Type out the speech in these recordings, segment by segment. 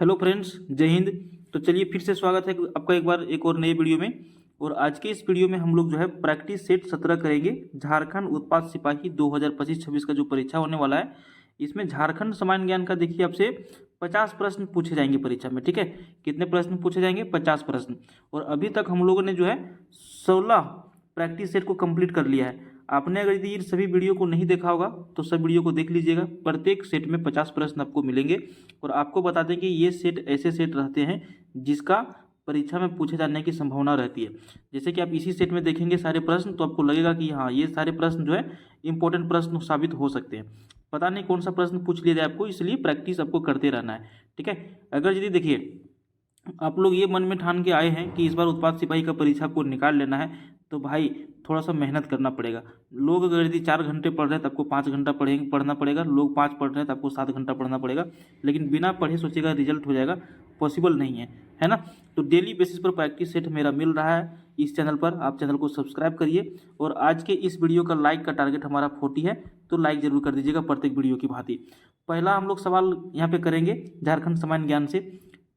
Hello friends, जय हिंद। तो चलिए फिर से स्वागत है आपका एक बार एक और नए वीडियो में। और आज के इस वीडियो में हम लोग जो है प्रैक्टिस सेट 17 करेंगे। झारखंड उत्पाद सिपाही 2025-26 का जो परीक्षा होने वाला है, इसमें झारखंड सामान्य ज्ञान का देखिए आपसे 50 प्रश्न पूछे जाएंगे परीक्षा में। ठीक है, कितने प्रश्न पूछे जाएंगे? 50 प्रश्न। और अभी तक हम लोगों ने जो है 16 प्रैक्टिस सेट को कंप्लीट कर लिया है। आपने अगर यदि इन सभी वीडियो को नहीं देखा होगा तो सब वीडियो को देख लीजिएगा। प्रत्येक सेट में 50 प्रश्न आपको मिलेंगे। और आपको बता दें कि ये सेट ऐसे सेट रहते हैं जिसका परीक्षा में पूछे जाने की संभावना रहती है। जैसे कि आप इसी सेट में देखेंगे सारे प्रश्न, तो आपको लगेगा कि हाँ, ये सारे प्रश्न जो है इंपॉर्टेंट प्रश्न साबित हो सकते हैं। पता नहीं कौन सा प्रश्न पूछ लिया जाए आपको, इसलिए प्रैक्टिस आपको करते रहना है। ठीक है, अगर यदि देखिए आप लोग ये मन में ठान के आए हैं कि इस बार उत्पाद सिपाही का परीक्षा को निकाल लेना है, तो भाई थोड़ा सा मेहनत करना पड़ेगा। लोग अगर यदि 4 घंटे पढ़ रहे हैं तो आपको 5 घंटा पढ़ना पड़ेगा। लोग 5 पढ़ रहे हैं तो आपको 7 घंटा पढ़ना पड़ेगा। लेकिन बिना पढ़े सोचेगा रिजल्ट हो जाएगा, पॉसिबल नहीं है ना। तो डेली बेसिस पर प्रैक्टिस सेट मेरा मिल रहा है इस चैनल पर। आप चैनल को सब्सक्राइब करिए। और आज के इस वीडियो का लाइक का टारगेट हमारा 40 है, तो लाइक जरूर कर दीजिएगा प्रत्येक वीडियो की भांति। पहला हम लोग सवाल यहाँ पे करेंगे झारखंड सामान्य ज्ञान से।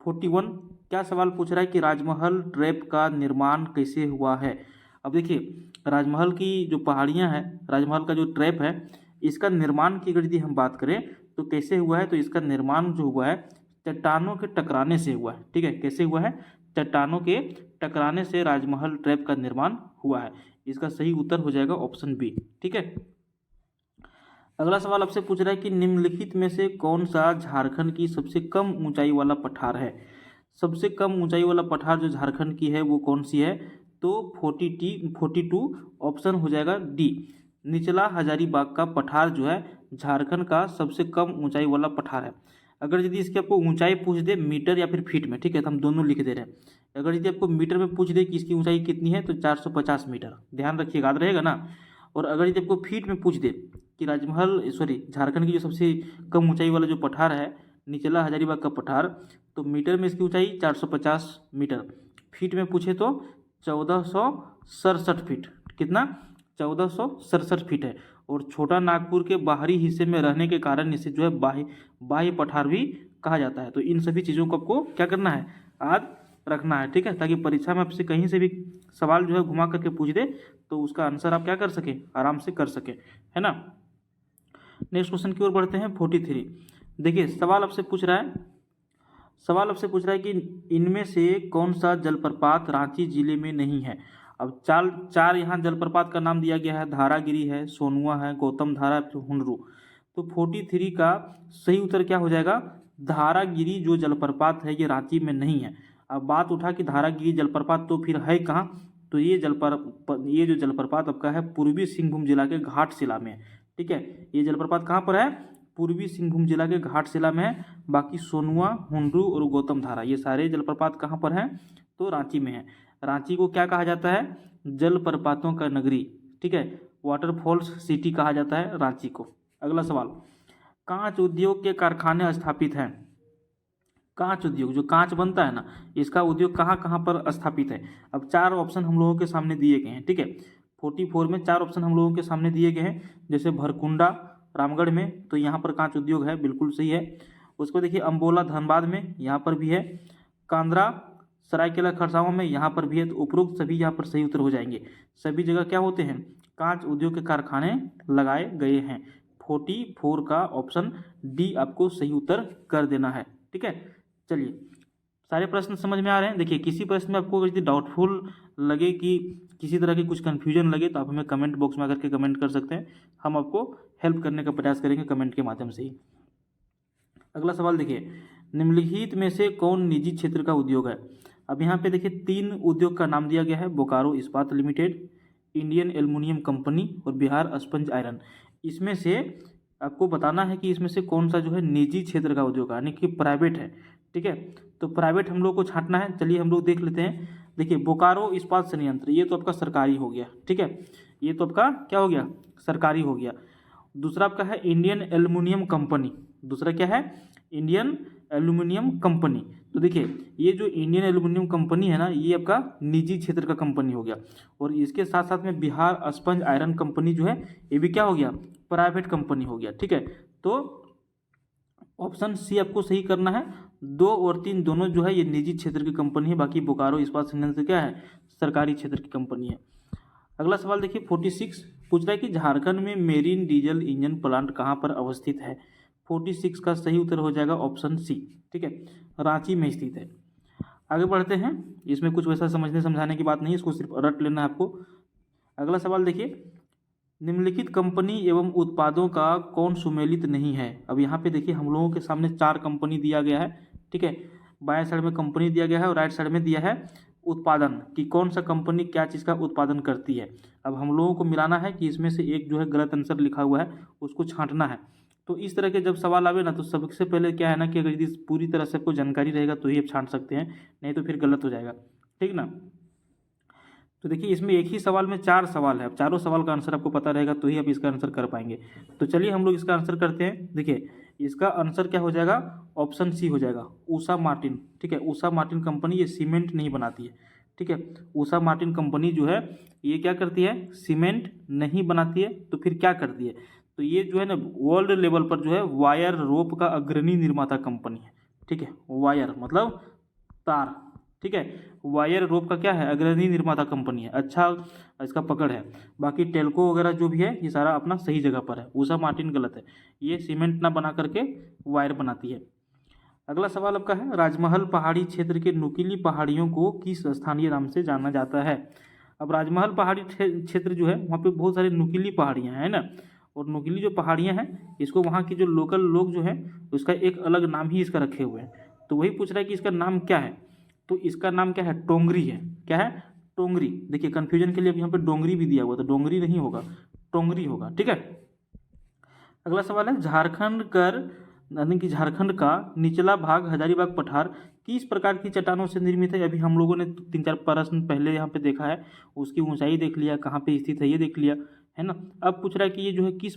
41 क्या सवाल पूछ रहा है कि राजमहल ट्रैप का निर्माण कैसे हुआ है। अब देखिए, राजमहल की जो पहाड़ियाँ हैं, राजमहल का जो ट्रैप है, इसका निर्माण की अगर यदि हम बात करें तो कैसे हुआ है, तो इसका निर्माण जो हुआ है चट्टानों के टकराने से हुआ है। ठीक है, कैसे हुआ है? चट्टानों के टकराने से राजमहल ट्रैप का निर्माण हुआ है। इसका सही उत्तर हो जाएगा ऑप्शन बी। ठीक है, अगला सवाल आपसे पूछ रहा है कि निम्नलिखित में से कौन सा झारखंड की सबसे कम ऊंचाई वाला पठार है। सबसे कम ऊंचाई वाला पठार जो झारखंड की है वो कौन सी है? तो 42 ऑप्शन हो जाएगा डी। निचला हजारीबाग का पठार जो है झारखंड का सबसे कम ऊंचाई वाला पठार है। अगर यदि इसकी आपको ऊंचाई पूछ दे मीटर या फिर फीट में, ठीक है, तो हम दोनों लिख दे रहे हैं। अगर यदि आपको मीटर में पूछ दे कि इसकी ऊंचाई कितनी है, तो 450 मीटर, ध्यान रखिएगा, याद रहेगा ना। और अगर यदि आपको फीट में पूछ दे कि झारखंड की जो सबसे कम ऊंचाई वाला जो पठार है निचला हजारीबाग का पठार, तो मीटर में इसकी ऊंचाई 450 मीटर, फीट में पूछे तो 1467 फीट। कितना? 1467 फीट है। और छोटा नागपुर के बाहरी हिस्से में रहने के कारण इसे जो है बाह्य पठार भी कहा जाता है। तो इन सभी चीज़ों को आपको क्या करना है, आज रखना है। ठीक है, ताकि परीक्षा में आपसे कहीं से भी सवाल जो है घुमा करके पूछ दे तो उसका आंसर आप क्या कर सकें, आराम से कर सकें, है ना। नेक्स्ट क्वेश्चन की ओर बढ़ते हैं। 43 देखिए, सवाल आपसे पूछ रहा है कि इनमें से कौन सा जलप्रपात रांची जिले में नहीं है। अब चार यहाँ जलप्रपात का नाम दिया गया है। धारागिरी है, सोनुआ है, गौतम धारा, हुंडरू। तो 43 का सही उत्तर क्या हो जाएगा? धारागिरी जो जलप्रपात है ये रांची में नहीं है। अब बात उठा कि धारागिरी जलप्रपात तो फिर है कहाँ, तो ये जो जलप्रपात आपका है पूर्वी सिंहभूम जिला के घाटशिला में है। ठीक है, ये जलप्रपात कहाँ पर है? पूर्वी सिंहभूम जिला के घाटशिला में है। बाकी सोनुआ, हुंडरू और गौतम धारा ये सारे जलप्रपात कहाँ पर हैं? तो रांची में है। रांची को क्या कहा जाता है? जलप्रपातों का नगरी। ठीक है, वाटरफॉल्स सिटी कहा जाता है रांची को। अगला सवाल, कांच उद्योग के कारखाने स्थापित हैं। कांच उद्योग, जो कांच बनता है ना, इसका उद्योग कहाँ कहाँ पर स्थापित है। अब 4 ऑप्शन हम लोगों के सामने दिए गए हैं। ठीक है, 44 में 4 ऑप्शन हम लोगों के सामने दिए गए हैं। जैसे भरकुंडा रामगढ़ में, तो यहाँ पर कांच उद्योग है, बिल्कुल सही है। उसको देखिए अम्बोला धनबाद में, यहाँ पर भी है। कांद्रा सरायकेला खरसावां में, यहाँ पर भी है। तो उपरोक्त सभी यहाँ पर सही उत्तर हो जाएंगे। सभी जगह क्या होते हैं? कांच उद्योग के कारखाने लगाए गए हैं। 44 का ऑप्शन डी आपको सही उत्तर कर देना है। ठीक है, चलिए सारे प्रश्न समझ में आ रहे हैं। देखिए, किसी प्रश्न में आपको यदि डाउटफुल लगे कि किसी तरह की कुछ कन्फ्यूजन लगे तो आप हमें कमेंट बॉक्स में आकर के कमेंट कर सकते हैं। हम आपको हेल्प करने का प्रयास करेंगे कमेंट के माध्यम से ही। अगला सवाल देखिए, निम्नलिखित में से कौन निजी क्षेत्र का उद्योग है। अब यहाँ पे देखिए 3 उद्योग का नाम दिया गया है। बोकारो इस्पात लिमिटेड, इंडियन एल्युमिनियम कंपनी और बिहार स्पंज आयरन। इसमें से आपको बताना है कि इसमें से कौन सा जो है निजी क्षेत्र का उद्योग है, यानी कि प्राइवेट है। ठीक है, तो प्राइवेट हम लोग को छांटना है। चलिए हम लोग देख लेते हैं। देखिए, बोकारो इस्पात संयंत्र ये तो आपका सरकारी हो गया। ठीक है, ये तो आपका क्या हो गया? सरकारी हो गया। दूसरा आपका है इंडियन एल्युमिनियम कंपनी। दूसरा क्या है? Indian aluminium company. तो देखिए, ये जो इंडियन एल्युमिनियम कंपनी है ना, ये आपका निजी क्षेत्र का कंपनी हो गया। और इसके साथ साथ में बिहार स्पंज आयरन कंपनी जो है ये भी क्या हो गया? प्राइवेट कंपनी हो गया। ठीक है, तो ऑप्शन सी आपको सही करना है। 2 और 3 दोनों जो है ये निजी क्षेत्र की कंपनी है, बाकी बोकारो इस्पात संयंत्र क्या है, सरकारी क्षेत्र की कंपनी है। अगला सवाल देखिए 46 पूछ रहा है कि झारखंड में मेरीन डीजल इंजन प्लांट कहाँ पर अवस्थित है। 46 का सही उत्तर हो जाएगा ऑप्शन सी, ठीक है, रांची में स्थित है। आगे बढ़ते हैं, इसमें कुछ वैसा समझने समझाने की बात नहीं है, इसको सिर्फ रट लेना है आपको। अगला सवाल देखिए, निम्नलिखित कंपनी एवं उत्पादों का कौन सुमेलित नहीं है। अब यहाँ पे देखिए हम लोगों के सामने 4 कंपनी दिया गया है, ठीक है, बाएं साइड में कंपनी दिया गया है और राइट साइड में दिया है उत्पादन कि कौन सा कंपनी क्या चीज़ का उत्पादन करती है। अब हम लोगों को मिलाना है कि इसमें से एक जो है गलत आंसर लिखा हुआ है उसको छांटना है। तो इस तरह के जब सवाल आवे ना तो सबसे पहले क्या है ना कि अगर यदि पूरी तरह से आपको जानकारी रहेगा तो ही आप छांट सकते हैं, नहीं तो फिर गलत हो जाएगा, ठीक ना। तो देखिए इसमें एक ही सवाल में 4 सवाल है, अब चारों सवाल का आंसर आपको पता रहेगा तो ही आप इसका आंसर कर पाएंगे। तो चलिए हम लोग इसका आंसर करते हैं। देखिए इसका आंसर क्या हो जाएगा, ऑप्शन सी हो जाएगा, उषा मार्टिन, ठीक है। उषा मार्टिन कंपनी ये सीमेंट नहीं बनाती है, ठीक है। उषा मार्टिन कंपनी जो है ये क्या करती है, सीमेंट नहीं बनाती है, तो फिर क्या करती है, तो ये जो है ना वर्ल्ड लेवल पर जो है वायर रोप का अग्रणी निर्माता कंपनी है, ठीक है। वायर मतलब तार, ठीक है, वायर रोप का क्या है, अग्रणी निर्माता कंपनी है। अच्छा इसका पकड़ है। बाकी टेल्को वगैरह जो भी है ये सारा अपना सही जगह पर है। उषा मार्टिन गलत है, ये सीमेंट ना बना करके वायर बनाती है। अगला सवाल आपका है, राजमहल पहाड़ी क्षेत्र के नुकीली पहाड़ियों को किस स्थानीय नाम से जाना जाता है। अब राजमहल पहाड़ी क्षेत्र जो है वहाँ पे बहुत सारी नुकीली पहाड़ियाँ हैं ना, और नुकीली जो पहाड़ियाँ हैं इसको वहाँ के जो लोकल लोग जो हैं उसका एक अलग नाम ही इसका रखे हुए हैं। तो वही पूछ रहा है कि इसका नाम क्या है, तो इसका नाम क्या है, टोंगरी है। क्या है, टोंगरी। देखिए कन्फ्यूजन के लिए अब यहाँ पे डोंगरी भी दिया हुआ, तो डोंगरी नहीं होगा, टोंगरी होगा, ठीक है। अगला सवाल है, यानी कि झारखंड का निचला भाग हजारीबाग पठार किस प्रकार की चट्टानों से निर्मित है। अभी हम लोगों ने 3-4 प्रश्न पहले यहाँ पे देखा है, उसकी ऊंचाई देख लिया, कहाँ पे स्थित है ये देख लिया, है ना। अब पूछ रहा है कि ये जो है किस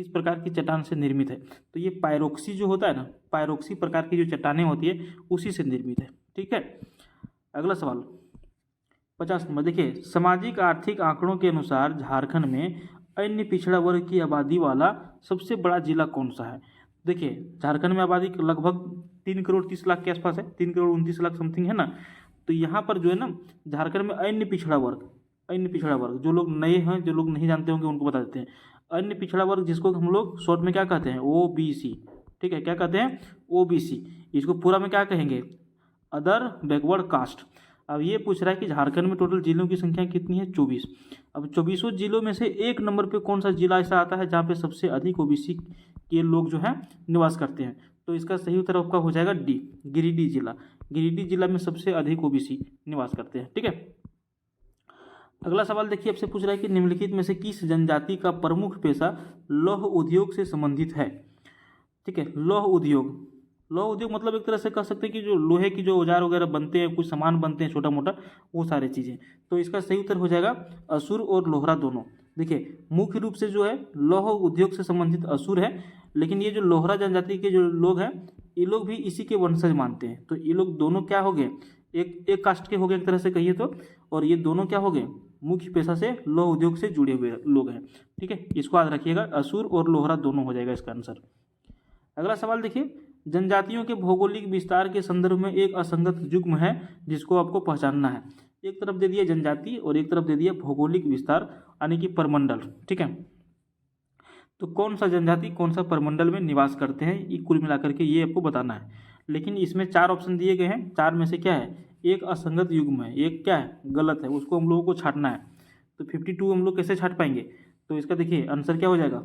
प्रकार की चट्टान से निर्मित है। तो ये पायरोक्सी जो होता है ना, पायरोक्सी प्रकार की जो चट्टानें होती है उसी से निर्मित है, ठीक है। अगला सवाल 50 नंबर, देखिए सामाजिक आर्थिक आंकड़ों के अनुसार झारखंड में अन्य पिछड़ा वर्ग की आबादी वाला सबसे बड़ा जिला कौन सा है। देखिए झारखंड में आबादी लगभग 3 करोड़ 30 लाख के आसपास है, 3 करोड़ 29 लाख समथिंग है ना। तो यहाँ पर जो है ना झारखंड में अन्य पिछड़ा वर्ग जो लोग नए हैं, जो लोग नहीं जानते होंगे उनको बता देते हैं। अन्य पिछड़ा वर्ग जिसको हम लोग शॉर्ट में क्या कहते हैं, OBC, ठीक है, क्या कहते हैं, OBC। इसको पूरा में क्या कहेंगे, अदर बैकवर्ड कास्ट। अब ये पूछ रहा है कि झारखंड में टोटल जिलों की संख्या कितनी है, 24। अब 24 जिलों में से 1 नंबर पे कौन सा जिला ऐसा आता है जहाँ पे सबसे अधिक OBC के लोग जो हैं निवास करते हैं। तो इसका सही उत्तर आपका हो जाएगा डी, गिरिडीह जिला। गिरिडीह जिला में सबसे अधिक OBC निवास करते हैं, ठीक है। अगला सवाल देखिए आपसे पूछ रहा है कि निम्नलिखित में से किस जनजाति का प्रमुख पेशा लौह उद्योग से संबंधित है, ठीक है। लौह उद्योग मतलब एक तरह से कह सकते हैं कि जो लोहे की जो औजार वगैरह बनते हैं, कुछ सामान बनते हैं छोटा मोटा, वो सारी चीज़ें। तो इसका सही उत्तर हो जाएगा असुर और लोहरा दोनों। देखिए मुख्य रूप से जो है लौह उद्योग से संबंधित असुर है, लेकिन ये जो लोहरा जनजाति के जो लोग हैं ये लोग भी इसी के वंशज मानते हैं। तो ये लोग दोनों क्या हो गए, एक कास्ट के हो गए एक तरह से कहिए तो, और ये दोनों क्या हो गए, मुख्य पेशा से लौह उद्योग से जुड़े हुए लोग हैं, ठीक है। इसको याद रखिएगा, असुर और लोहरा दोनों हो जाएगा इसका आंसर। अगला सवाल देखिए, जनजातियों के भौगोलिक विस्तार के संदर्भ में एक असंगत युग्म है जिसको आपको पहचानना है। एक तरफ दे दिया जनजाति और एक तरफ दे दिया भौगोलिक विस्तार यानी कि परमंडल, ठीक है। तो कौन सा जनजाति कौन सा परमंडल में निवास करते हैं, ये कुल मिलाकर के ये आपको बताना है। लेकिन इसमें 4 ऑप्शन दिए गए हैं, 4 में से क्या है, एक असंगत युग्म है, एक क्या है, गलत है, उसको हम लोगों को छांटना है। तो 52 हम लोग कैसे छांट पाएंगे, तो इसका देखिए आंसर क्या हो जाएगा,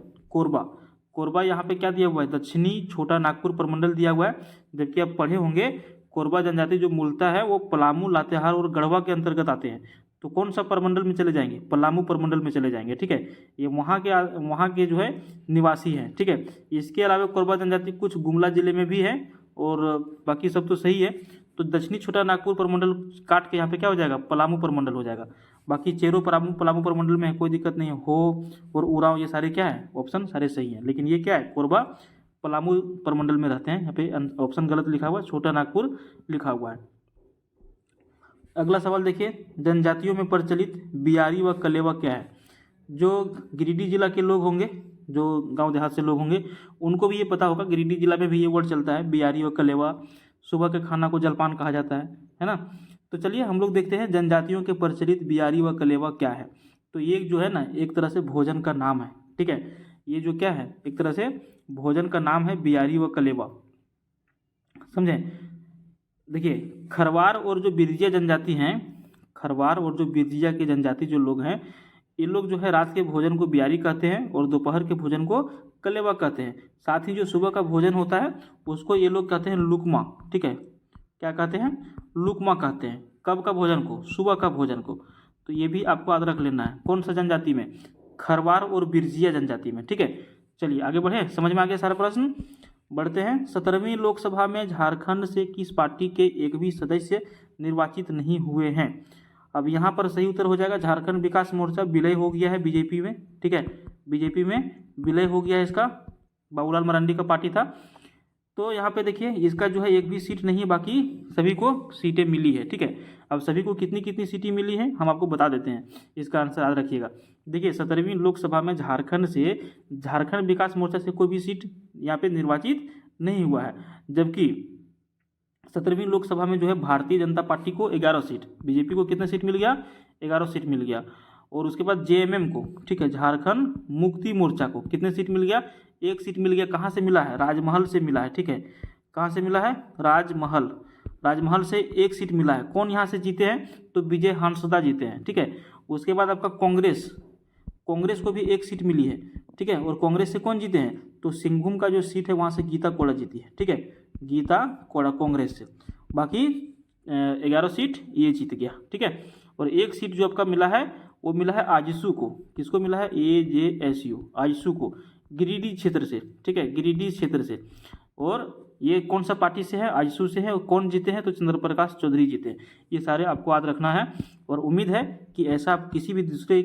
कोरबा यहाँ पे क्या दिया हुआ है, दक्षिणी छोटा नागपुर प्रमंडल दिया हुआ है। जबकि आप पढ़े होंगे कोरबा जनजाति जो मूलतः है वो पलामू, लातेहार और गढ़वा के अंतर्गत आते हैं। तो कौन सा प्रमंडल में चले जाएंगे, पलामू प्रमंडल में चले जाएंगे, ठीक है। ये वहाँ के जो है निवासी हैं, ठीक है। इसके अलावा कोरबा जनजाति कुछ गुमला जिले में भी है और बाकी सब तो सही है। तो दक्षिणी छोटा नागपुर प्रमंडल काट के यहाँ पे क्या हो जाएगा, पलामू प्रमंडल हो जाएगा। बाकी चेरो पलामू प्रमंडल में कोई दिक्कत नहीं है, हो और उराव ये सारे क्या है, ऑप्शन सारे सही हैं। लेकिन ये क्या है, कोरबा पलामू प्रमंडल में रहते हैं। यहाँ पे ऑप्शन गलत लिखा हुआ है, छोटा नागपुर लिखा हुआ है। अगला सवाल देखिए, जनजातियों में प्रचलित बियारी व कलेवा क्या है। जो गिरिडीह जिला के लोग होंगे जो गांव देहात से लोग होंगे उनको भी ये पता होगा, गिरिडीह जिला में भी ये वर्ड चलता है, बियारी व कलेवा। सुबह के खाना को जलपान कहा जाता है ना। तो चलिए हम लोग देखते हैं जनजातियों के प्रचलित बियारी व कलेवा क्या है। तो ये जो है ना एक तरह से भोजन का नाम है, ठीक है। ये जो क्या है एक तरह से भोजन का नाम है बियारी व कलेवा, समझे। देखिए खरवार और जो बिरजिया जनजाति हैं, खरवार और जो बिरजिया की जनजाति जो लोग हैं, ये लोग जो है रात के भोजन को बियारी कहते हैं और दोपहर के भोजन को कलेवा कहते हैं। साथ ही जो सुबह का भोजन होता है उसको ये लोग कहते हैं लुकमा, ठीक है। क्या कहते हैं? लुकमा कहते हैं। कब का भोजन को? सुबह का भोजन को। तो ये भी आपको याद रख लेना है। कौन सा जनजाति में? खरवार और बिरजिया जनजाति में, ठीक है। चलिए आगे बढ़े, समझ में आ गया सारा प्रश्न। बढ़ते हैं। 17वीं लोकसभा में झारखंड से किस पार्टी के एक भी सदस्य निर्वाचित नहीं हुए हैं? अब यहाँ पर सही उत्तर हो जाएगा झारखंड विकास मोर्चा विलय हो गया है बीजेपी में, ठीक है। बीजेपी में विलय हो गया है इसका, बाबूलाल मरांडी का पार्टी था। तो यहाँ पे देखिए इसका जो है एक भी सीट नहीं, बाकी सभी को सीटें मिली है, ठीक है। अब सभी को कितनी कितनी सीटें मिली हैं हम आपको बता देते हैं, इसका आंसर याद रखिएगा। देखिए 17वीं लोकसभा में झारखंड विकास मोर्चा से कोई भी सीट यहाँ पे निर्वाचित नहीं हुआ है, जबकि 17वीं लोकसभा में जो है भारतीय जनता पार्टी को 11 सीट, बीजेपी को कितना सीट मिल गया? 11 सीट मिल गया। और उसके बाद जेएमएम को, ठीक है, झारखंड मुक्ति मोर्चा को कितने सीट मिल गया? 1 सीट मिल गया। कहाँ से मिला है? राजमहल से मिला है, ठीक है। कहाँ से मिला है? राजमहल से 1 सीट मिला है। कौन यहाँ से जीते हैं? तो विजय हांसदा जीते हैं, ठीक है। उसके बाद आपका कांग्रेस को भी 1 सीट मिली है, ठीक है। और कांग्रेस से कौन जीते हैं? तो सिंहभूम का जो सीट है वहाँ से गीता कोड़ा जीती है, ठीक है। गीता कोड़ा कांग्रेस से। बाकी 11 सीट ये जीत गया, ठीक है। और 1 सीट जो आपका मिला है वो मिला है आजसू को। किसको मिला है? AJSU, आजसू को, गिरिडीह क्षेत्र से, ठीक है, गिरिडीह क्षेत्र से। और ये कौन सा पार्टी से है? आजसू से है। और कौन जीते हैं? तो चंद्र प्रकाश चौधरी जीते हैं। ये सारे आपको याद रखना है। और उम्मीद है कि ऐसा आप किसी भी दूसरे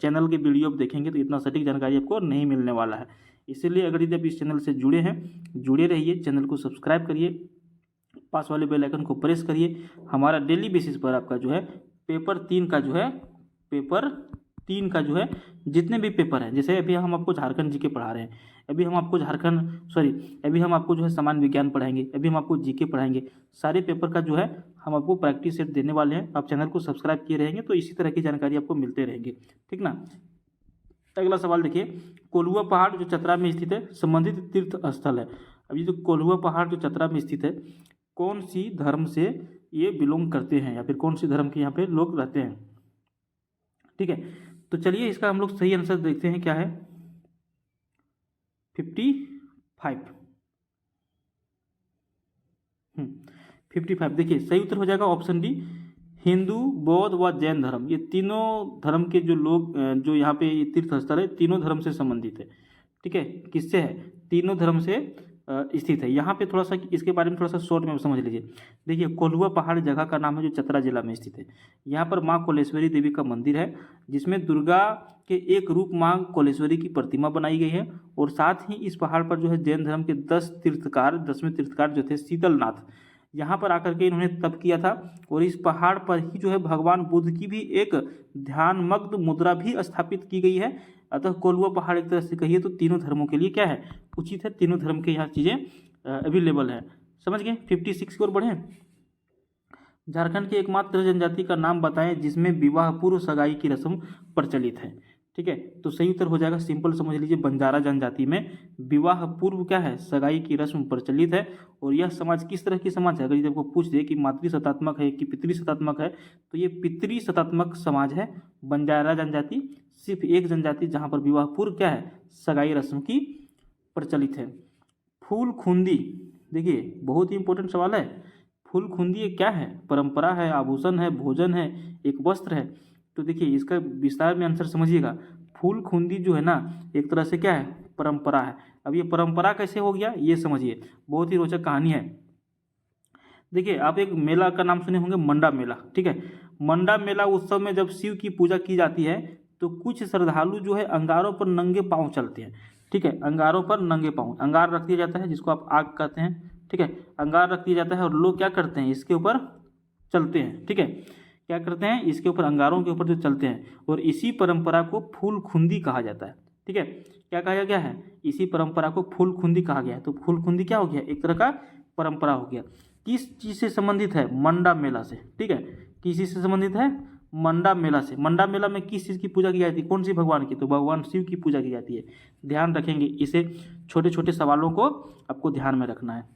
चैनल के वीडियो आप देखेंगे तो इतना सटीक जानकारी आपको नहीं मिलने वाला है। इसीलिए अगर यदि आप इस चैनल से जुड़े हैं, जुड़े रहिए, चैनल को सब्सक्राइब करिए, पास वाले बेल आइकन को प्रेस करिए। हमारा डेली बेसिस पर आपका जो है पेपर 3 का जो है जितने भी पेपर हैं, जैसे अभी हम आपको झारखंड जीके पढ़ा रहे हैं, अभी हम आपको अभी हम आपको जो है सामान्य विज्ञान पढ़ाएंगे, अभी हम आपको जीके पढ़ाएंगे। सारे पेपर का जो है हम आपको प्रैक्टिस सेट देने वाले हैं। आप चैनल को सब्सक्राइब किए रहेंगे तो इसी तरह की जानकारी आपको मिलते रहेंगे, ठीक ना। अगला सवाल देखिए, कोल्हुआ पहाड़ जो चतरा में स्थित है संबंधित तीर्थ स्थल है। अभी जो कोल्हुआ पहाड़ जो चतरा में स्थित है, कौन सी धर्म से ये बिलोंग करते हैं या फिर कौन सी धर्म के यहाँ पे लोग रहते हैं, ठीक है। तो चलिए इसका हम लोग सही आंसर देखते हैं क्या है। 55 देखिए सही उत्तर हो जाएगा ऑप्शन डी, हिंदू, बौद्ध व जैन धर्म। ये तीनों धर्म के जो लोग जो यहाँ पे तीर्थ स्थल है तीनों धर्म से संबंधित है, ठीक है। किससे है? तीनों धर्म से स्थित है। यहाँ पे थोड़ा सा इसके बारे में थोड़ा सा शॉर्ट में समझ लीजिए। देखिए कोल्हुआ पहाड़ जगह का नाम है जो चतरा जिला में स्थित है। यहाँ पर माँ कोलेश्वरी देवी का मंदिर है, जिसमें दुर्गा के एक रूप माँ कोलेश्वरी की प्रतिमा बनाई गई है। और साथ ही इस पहाड़ पर जो है जैन धर्म के 10वें तीर्थकार जो थे शीतलनाथ, यहाँ पर आकर के इन्होंने तप किया था। और इस पहाड़ पर ही जो है भगवान बुद्ध की भी एक ध्यानमग्न मुद्रा भी स्थापित की गई है। अतः कोल्हुआ पहाड़ एक तरह से कहिए तो तीनों धर्मों के लिए क्या है? उचित है। तीनों धर्म के यहाँ चीज़ें अवेलेबल है। समझ गए? 56 की ओर बढ़े। झारखंड की एकमात्र जनजाति का नाम बताएं जिसमें विवाह पूर्व सगाई की रस्म प्रचलित है, ठीक है। तो सही उत्तर हो जाएगा, सिंपल समझ लीजिए, बंजारा जनजाति में विवाह पूर्व क्या है? सगाई की रस्म प्रचलित है। और यह समाज किस तरह की समाज है? अगर यदि आपको पूछ दे कि मातृसत्तात्मक है कि पितृसत्तात्मक है, तो ये पितृसत्तात्मक समाज है बंजारा जनजाति। सिर्फ एक जनजाति जहाँ पर विवाह पूर्व क्या है? सगाई रस्म की प्रचलित है। फूल खूंदी, देखिए बहुत ही इंपॉर्टेंट सवाल है। फूल खूंदी ये क्या है? परंपरा है, आभूषण है, भोजन है, एक वस्त्र है। तो देखिए इसका विस्तार में आंसर समझिएगा। फूल खूंदी जो है ना एक तरह से क्या है? परंपरा है। अब ये परंपरा कैसे हो गया ये समझिए, बहुत ही रोचक कहानी है। देखिए आप एक मेला का नाम सुने होंगे, मंडा मेला, ठीक है। मंडा मेला उत्सव में जब शिव की पूजा की जाती है तो कुछ श्रद्धालु जो है अंगारों पर नंगे पाँव चलते हैं, ठीक है। अंगारों पर नंगे पाँव, अंगार रख दिया जाता है जिसको आप आग कहते हैं, ठीक है। अंगार रख दिया जाता है और लोग क्या करते हैं? इसके ऊपर चलते हैं, ठीक है। क्या करते हैं? इसके ऊपर, अंगारों के ऊपर जो चलते हैं। और इसी परंपरा को फूल खूंदी कहा जाता है, ठीक है। क्या कहा गया है, इसी परंपरा को फूलखुंदी कहा गया है। तो फूलखुंदी क्या हो गया, एक तरह का परंपरा हो गया। किस चीज़ से संबंधित है, मंडा मेला से, ठीक है। किस चीज़ से संबंधित है, मंडा मेला से। मंडा मेला में किस चीज़ की पूजा की जाती है, कौन सी भगवान की, तो भगवान शिव की पूजा की जाती है। ध्यान रखेंगे, इसे छोटे छोटे सवालों को आपको ध्यान में रखना है।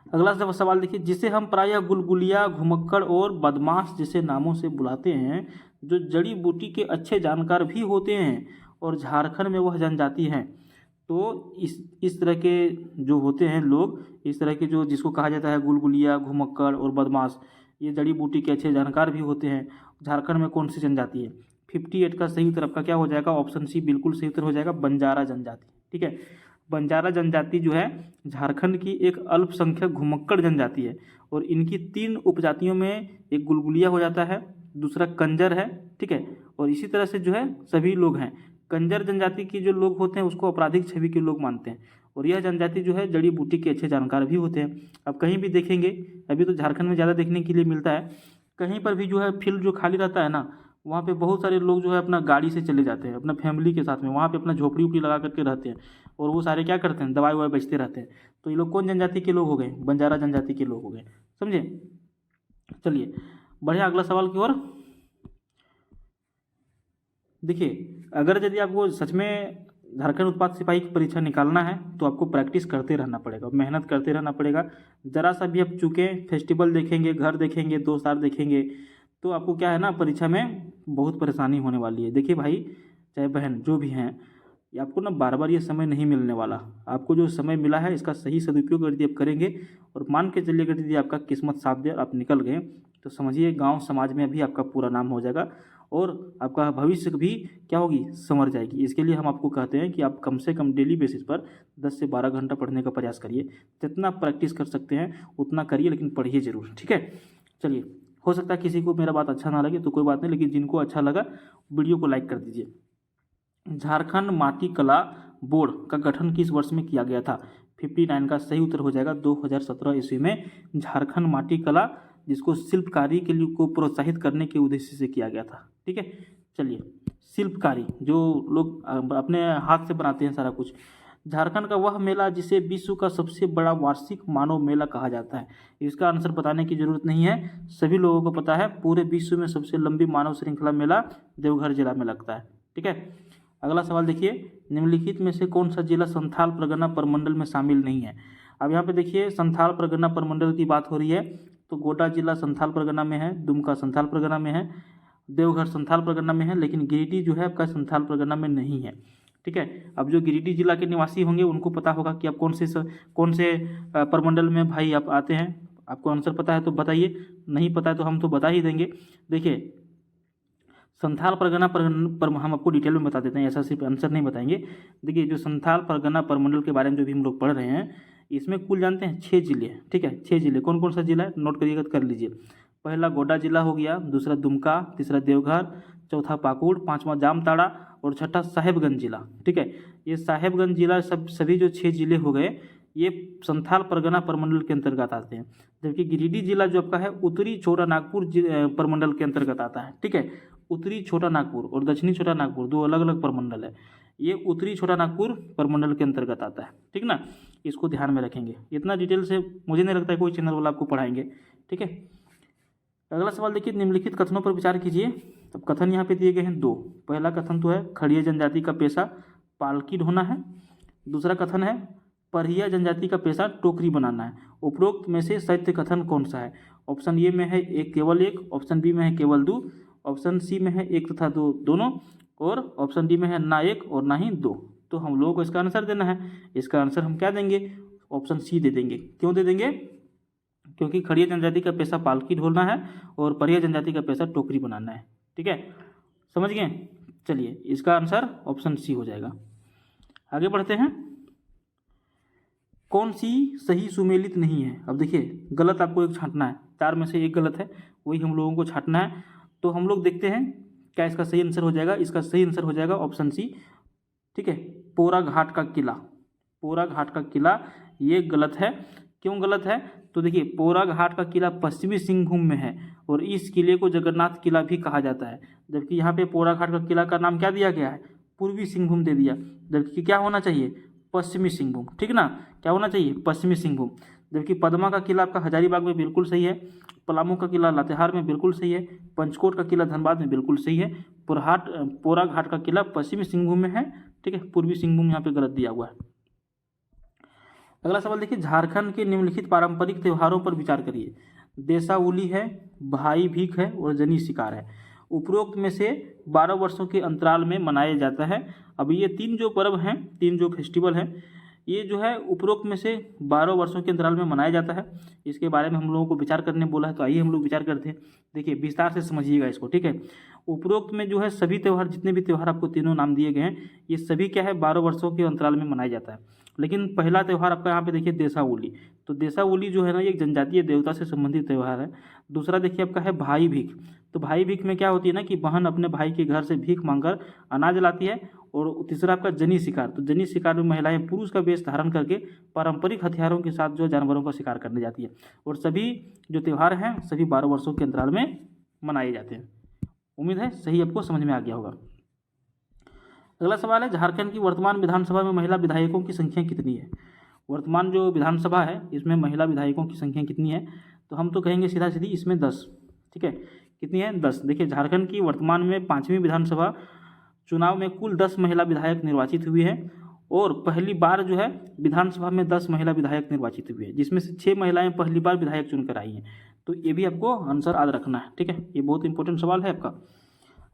अगला सवाल देखिए, जिसे हम प्रायः गुलगुलिया, घुमक्कड़ और बदमाश जैसे नामों से बुलाते हैं, जो जड़ी बूटी के अच्छे जानकार भी होते हैं और झारखंड में वह जनजाति हैं। तो इस तरह के जो होते हैं लोग, इस तरह के जो जिसको कहा जाता है गुलगुलिया, घुमक्कड़ और बदमाश, ये जड़ी बूटी के अच्छे जानकार भी होते हैं। झारखंड में कौन सी जनजाति है, 58 का सही उत्तर आपका क्या हो जाएगा, ऑप्शन सी बिल्कुल सही उत्तर हो जाएगा, बंजारा जनजाति, ठीक है। बंजारा जनजाति जो है झारखंड की एक अल्पसंख्यक घुमक्कड़ जनजाति है और इनकी 3 उपजातियों में एक गुलगुलिया हो जाता है, दूसरा कंजर है, ठीक है। और इसी तरह से जो है सभी लोग हैं। कंजर जनजाति के जो लोग होते हैं उसको आपराधिक छवि के लोग मानते हैं और यह जनजाति जो है जड़ी बूटी के अच्छे जानकार भी होते हैं। अब कहीं भी देखेंगे, अभी तो झारखंड में ज़्यादा देखने के लिए मिलता है, कहीं पर भी जो है फील्ड जो खाली रहता है ना, वहाँ पे बहुत सारे लोग जो है अपना गाड़ी से चले जाते हैं अपना फैमिली के साथ में, वहाँ पे अपना झोपड़ी उपड़ी लगा करके रहते हैं और वो सारे क्या करते हैं, दवाई ववाई बेचते रहते हैं। तो ये लोग कौन जनजाति के लोग हो गए, बंजारा जनजाति के लोग हो गए, समझे। चलिए बढ़िया, अगला सवाल की ओर देखिए। अगर यदि आपको सच में झारखंड उत्पाद सिपाही की परीक्षा निकालना है तो आपको प्रैक्टिस करते रहना पड़ेगा, मेहनत करते रहना पड़ेगा। जरा सा भी आप चूकें, फेस्टिवल देखेंगे, घर देखेंगे, दोस्त यार देखेंगे, तो आपको क्या है ना, परीक्षा में बहुत परेशानी होने वाली है। देखिए भाई चाहे बहन जो भी हैं, ये आपको ना बार बार ये समय नहीं मिलने वाला। आपको जो समय मिला है इसका सही सदुपयोग यदि आप करेंगे और मान के चलिए अगर यदि आपका किस्मत साथ दे आप निकल गए, तो समझिए गांव समाज में भी आपका पूरा नाम हो जाएगा और आपका भविष्य भी क्या होगी, संवर जाएगी। इसके लिए हम आपको कहते हैं कि आप कम से कम डेली बेसिस पर 10 से 12 घंटा पढ़ने का प्रयास करिए। जितना प्रैक्टिस कर सकते हैं उतना करिए, लेकिन पढ़िए जरूर, ठीक है। चलिए, हो सकता है किसी को मेरा बात अच्छा ना लगे तो कोई बात नहीं, लेकिन जिनको अच्छा लगा वीडियो को लाइक कर दीजिए। झारखंड माटी कला बोर्ड का गठन किस वर्ष में किया गया था, 59 का सही उत्तर हो जाएगा 2017 ईस्वी में झारखंड माटी कला, जिसको शिल्पकारी के लिए को प्रोत्साहित करने के उद्देश्य से किया गया था, ठीक है। चलिए, शिल्पकारी जो लोग अपने हाथ से बनाते हैं सारा कुछ। झारखंड का वह मेला जिसे विश्व का सबसे बड़ा वार्षिक मानव मेला कहा जाता है, इसका आंसर बताने की जरूरत नहीं है, सभी लोगों को पता है। पूरे विश्व में सबसे लंबी मानव श्रृंखला मेला देवघर जिला में लगता है, ठीक है। अगला सवाल देखिए, निम्नलिखित में से कौन सा जिला संथाल परगना प्रमंडल में शामिल नहीं है। अब यहाँ पे देखिए संथाल परगना प्रमंडल की बात हो रही है, तो गोड्डा जिला संथाल परगना में है, दुमका संथाल परगना में है, देवघर संथाल परगना में है, लेकिन गिरिडीह जो है आपका संथाल परगना में नहीं है, ठीक है। अब जो गिरिडीह जिला के निवासी होंगे उनको पता होगा कि आप कौन से प्रमंडल में भाई आप आते हैं। आपको आंसर पता है तो बताइए, नहीं पता है तो हम तो बता ही देंगे। देखिए संथाल परगना पर हम आपको डिटेल में बता देते हैं, ऐसा सिर्फ आंसर नहीं बताएंगे। देखिए जो संथाल परगना प्रमंडल के बारे में जो भी हम लोग पढ़ रहे हैं, इसमें कुल जानते हैं 6 जिले हैं, ठीक है। 6 जिले कौन कौन सा जिला है, नोट करिएगा, कर लीजिए। पहला गोड्डा जिला हो गया, दूसरा दुमका, तीसरा देवघर, चौथा पाकुड़, पांचवा जामताड़ा और छठा साहेबगंज जिला, ठीक है। ये साहेबगंज जिला सभी जो 6 जिले हो गए ये संथाल परगना प्रमंडल के अंतर्गत आते हैं, जबकि गिरिडीह जिला जो आपका है उत्तरी छोटा नागपुर प्रमंडल के अंतर्गत आता है, ठीक है। उत्तरी छोटा नागपुर और दक्षिणी छोटा नागपुर 2 अलग अलग प्रमंडल है, ये उत्तरी छोटा नागपुर प्रमंडल के अंतर्गत आता है, ठीक ना। इसको ध्यान में रखेंगे, इतना डिटेल से मुझे नहीं लगता है कोई चैनल वाला आपको पढ़ाएंगे, ठीक है। अगला सवाल देखिए, निम्नलिखित कथनों पर विचार कीजिए। अब कथन यहाँ पे दिए गए हैं 2। पहला कथन तो है खड़िया जनजाति का पेशा पालकी ढोना है, दूसरा कथन है परिया जनजाति का पेशा टोकरी बनाना है। उपरोक्त में से सत्य कथन कौन सा है। ऑप्शन ए में है एक केवल एक, ऑप्शन बी में है केवल 2, ऑप्शन सी में है 1 तथा 2 दोनों, और ऑप्शन डी में है ना 1 और ना ही 2। तो हम लोगों को इसका आंसर देना है। इसका आंसर हम क्या देंगे, ऑप्शन सी दे देंगे। क्यों दे देंगे, क्योंकि खड़िया जनजाति का पेशा पालकी ढोलना है और परिया जनजाति का पेशा टोकरी बनाना है, ठीक है, समझ गए। चलिए इसका आंसर ऑप्शन सी हो जाएगा। आगे बढ़ते हैं, कौन सी सही सुमेलित नहीं है। अब देखिए गलत आपको एक छांटना है, 4 में से एक गलत है, वही हम लोगों को छांटना है। तो हम लोग देखते हैं क्या इसका सही आंसर हो जाएगा। इसका सही आंसर हो जाएगा ऑप्शन सी, ठीक है, पोरा घाट का किला। पोरा घाट का किला ये गलत है। क्यों गलत है, तो देखिए पोरा घाट का किला पश्चिमी सिंहभूम में है और इस किले को जगन्नाथ किला भी कहा जाता है, जबकि यहाँ पे पोरा घाट का किला का नाम क्या दिया गया है, पूर्वी सिंहभूम दे दिया, जबकि क्या होना चाहिए, पश्चिमी सिंहभूम, ठीक ना, क्या होना चाहिए, पश्चिमी सिंहभूम। जबकि पदमा का किला आपका हजारीबाग में बिल्कुल सही है, पलामू का किला लातेहार में बिल्कुल सही है, पंचकोट का किला धनबाद में बिल्कुल सही है, पोरा घाट का किला पश्चिमी सिंहभूम में है, ठीक है, पूर्वी सिंहभूम यहाँ पे गलत दिया हुआ है। अगला सवाल देखिए, झारखंड के निम्नलिखित पारंपरिक त्योहारों पर विचार करिए। देसाउली है, भाई भीख है और जनी शिकार है। उपरोक्त में से 12 वर्षों के अंतराल में मनाया जाता है। अब ये तीन जो पर्व हैं, तीन जो फेस्टिवल हैं, ये जो है उपरोक्त में से 12 वर्षों के अंतराल में मनाया जाता है। इसके बारे में हम लोगों को विचार करने बोला है, तो आइए हम लोग विचार करते हैं। देखिए विस्तार से समझिएगा इसको, ठीक है। उपरोक्त में जो है सभी त्यौहार, जितने भी त्यौहार आपको तीनों नाम दिए गए हैं, ये सभी क्या है, 12 वर्षों के अंतराल में मनाया जाता है। लेकिन पहला त्यौहार आपका यहाँ पे देखिए देसाउली, तो देसाउली जो है ना, ये एक जनजातीय देवता से संबंधित त्यौहार है। दूसरा देखिए आपका है भाई भीख, तो भाई भीख में क्या होती है ना कि बहन अपने भाई के घर से भीख मांगकर अनाज लाती है। और तीसरा आपका जनी शिकार, तो जनी शिकार में महिलाएं पुरुष का वेश धारण करके पारंपरिक हथियारों के साथ जो जानवरों का शिकार करने जाती है। और सभी जो त्यौहार हैं सभी 12 वर्षों के अंतराल में मनाए जाते हैं। उम्मीद है सही आपको समझ में आ गया होगा। अगला सवाल है, झारखंड की वर्तमान विधानसभा में महिला विधायकों की संख्या कितनी है। वर्तमान जो विधानसभा है इसमें महिला विधायकों की संख्या कितनी है, तो हम तो कहेंगे सीधा सीधी इसमें 10, ठीक है। कितनी है, 10। देखिए झारखंड की वर्तमान में 5वीं विधानसभा चुनाव में कुल 10 महिला विधायक निर्वाचित हुई है। और पहली बार जो है विधानसभा में 10 महिला विधायक निर्वाचित हुई है, जिसमें से 6 महिलाएं पहली बार विधायक चुनकर आई हैं। तो ये भी आपको आंसर याद रखना है, ठीक है, ये बहुत इंपॉर्टेंट सवाल है आपका।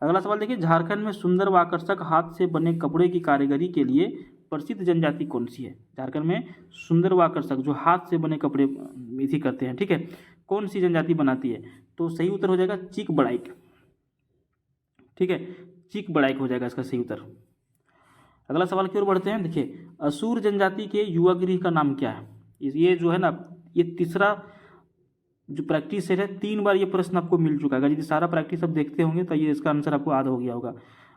अगला सवाल देखिए, झारखंड में सुंदर व आकर्षक हाथ से बने कपड़े की कारीगरी के लिए प्रसिद्ध जनजाति कौन सी है। झारखंड में सुंदर व आकर्षक जो हाथ से बने कपड़े इसी करते हैं, ठीक है, कौन सी जनजाति बनाती है, तो सही उत्तर हो जाएगा चीक बड़ाइक, ठीक है, चीक बड़ाइक हो जाएगा इसका सही उत्तर। अगला सवाल की ओर बढ़ते हैं। देखिए असुर जनजाति के युवा गृह का नाम क्या है। ये जो है ना, ये तीसरा जो प्रैक्टिस सेट है, 3 बार ये प्रश्न आपको मिल चुका है। अगर यदि सारा प्रैक्टिस आप देखते होंगे तो ये इसका आंसर आपको याद हो गया होगा।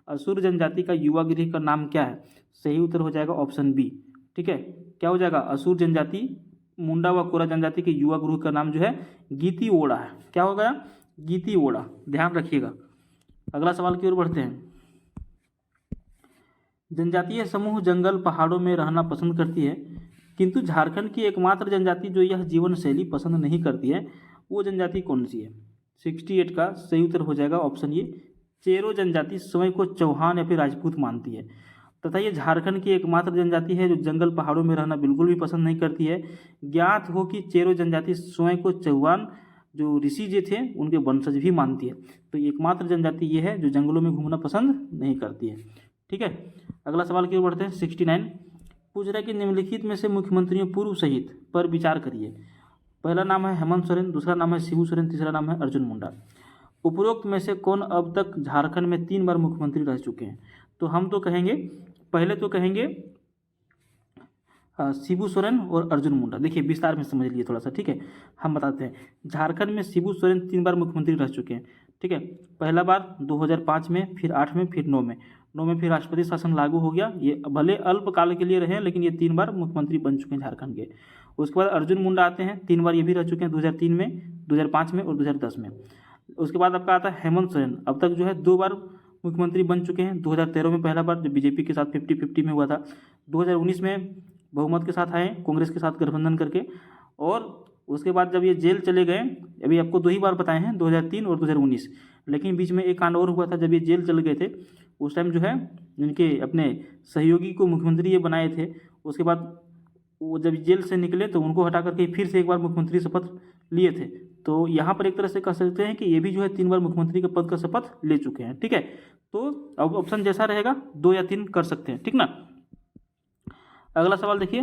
असुर जनजाति का युवा गृह का नाम क्या है, सही उत्तर हो जाएगा ऑप्शन बी, ठीक है। क्या हो जाएगा, असुर जनजाति मुंडा व कोरा जनजाति के युवा गृह का नाम जो है गीती ओड़ा है। क्या हो गया, गीती ओड़ा, ध्यान रखिएगा। अगला सवाल की ओर बढ़ते हैं। जनजातीय समूह जंगल पहाड़ों में रहना पसंद करती है, किंतु झारखंड की एकमात्र जनजाति जो यह जीवन शैली पसंद नहीं करती है, वो जनजाति कौन सी है। 68 का सही उत्तर हो जाएगा ऑप्शन ए, चेरो जनजाति स्वयं को चौहान या फिर राजपूत मानती है। तथा ये झारखंड की एकमात्र जनजाति है जो जंगल पहाड़ों में रहना बिल्कुल भी पसंद नहीं करती है। ज्ञात हो कि चेरो जनजाति स्वयं को चौहान जो ऋषि जी थे उनके वंशज भी मानती है। तो एकमात्र जनजाति ये है जो जंगलों में घूमना पसंद नहीं करती है, ठीक है। अगला सवाल की ओर बढ़ते हैं। 69 पूछ रहा है कि निम्नलिखित में से मुख्यमंत्रियों पूर्व सहित पर विचार करिए। पहला नाम है हेमंत सोरेन, दूसरा नाम है शिबू सोरेन, तीसरा नाम है अर्जुन मुंडा। उपरोक्त में से कौन अब तक झारखंड में 3 बार मुख्यमंत्री रह चुके हैं, तो हम तो कहेंगे, पहले तो कहेंगे शिबू सोरेन और अर्जुन मुंडा। देखिए विस्तार में समझ लिए थोड़ा सा, ठीक है। हम बताते हैं, झारखंड में शिबू सोरेन 3 बार मुख्यमंत्री रह चुके हैं, ठीक है। पहला बार 2005 में, फिर 8 में, फिर 9 में। 9 में फिर राष्ट्रपति शासन लागू हो गया। ये भले अल्पकाल के लिए रहे हैं, लेकिन ये 3 बार मुख्यमंत्री बन चुके हैं झारखंड के। उसके बाद अर्जुन मुंडा आते हैं, 3 बार ये भी रह चुके हैं, 2003 में, 2005 में और 2010 में। उसके बाद आपका आता है हेमंत सोरेन, अब तक जो है 2 बार मुख्यमंत्री बन चुके हैं। 2013 में पहला बार जब बीजेपी के साथ 50-50 में हुआ था। 2019 में बहुमत के साथ आए, कांग्रेस के साथ गठबंधन करके। और उसके बाद जब ये जेल चले गए, अभी आपको 2 ही बार बताए हैं, 2003 और 2019। लेकिन बीच में एक कांड और हुआ था, जब ये जेल चले गए थे उस टाइम जो है इनके अपने सहयोगी को मुख्यमंत्री ये बनाए थे। उसके बाद वो जब जेल से निकले तो उनको हटा करके फिर से एक बार मुख्यमंत्री शपथ लिए थे। तो यहाँ पर एक तरह से कह सकते हैं कि ये भी जो है 3 बार मुख्यमंत्री के पद का शपथ ले चुके हैं, ठीक है। तो अब ऑप्शन जैसा रहेगा 2 या 3 कर सकते हैं, ठीक ना। अगला सवाल देखिए,